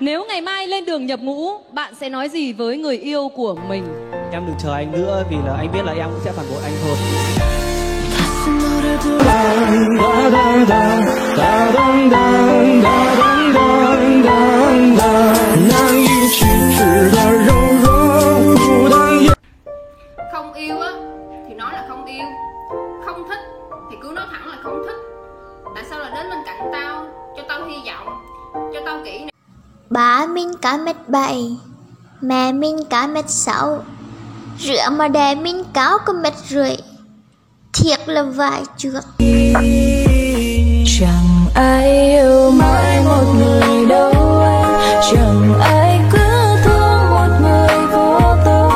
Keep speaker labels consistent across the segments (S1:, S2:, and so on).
S1: Nếu ngày mai lên đường nhập ngũ, bạn sẽ nói gì với người yêu của mình?
S2: Em đừng chờ anh nữa, vì là anh biết là em cũng sẽ phản bội anh thôi.
S3: Không yêu á thì nói là không yêu, không thích thì cứ nói thẳng là không thích. Tại sao là đến bên cạnh tao, cho tao hy vọng, cho tao kỹ nè.
S4: Bà mình cả mét 7, mẹ mình cả mét 6, rửa mà đè mình cao có mét rưỡi, thiệt là vài trước.
S5: Chẳng ai yêu mãi một người đâu anh, chẳng ai cứ thương một người vô tư.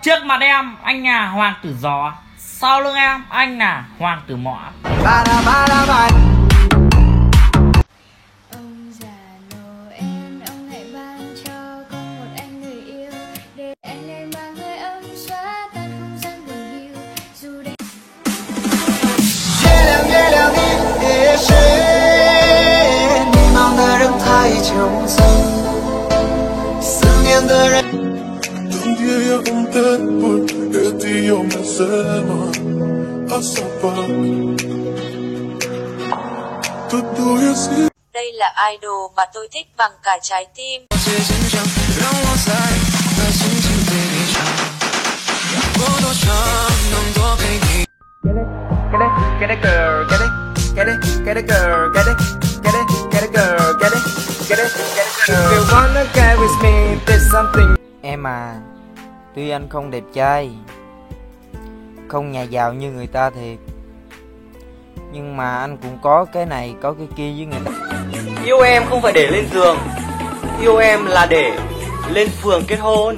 S6: Trước mặt em, anh là hoàng tử gió. Sau lưng em, anh là hoàng tử mõ.
S4: Ông già Noel, ông hãy ban cho con một anh người yêu, để anh lên mang hơi ấm xóa tan không gian buồn hiu. Dù đây
S5: Đây là idol mà tôi thích bằng cả trái tim.
S7: Em à, tuy anh không đẹp trai, không nhà giàu như người ta thiệt, nhưng mà anh cũng có cái này có cái kia với người ta.
S2: Yêu em không phải để lên giường, yêu em là để lên phường kết hôn.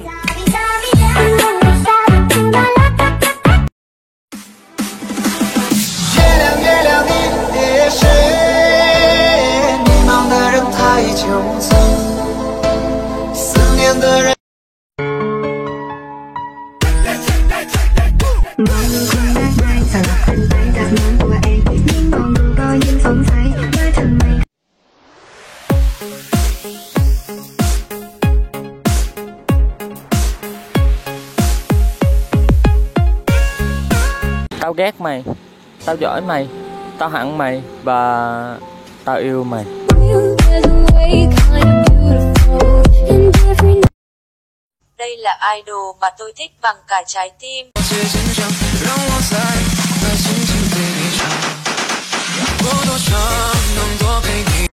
S6: Tao ghét mày, tao giỏi mày, tao hận mày và tao yêu mày.
S5: Đây là idol mà tôi thích bằng cả trái tim.
S8: Get it,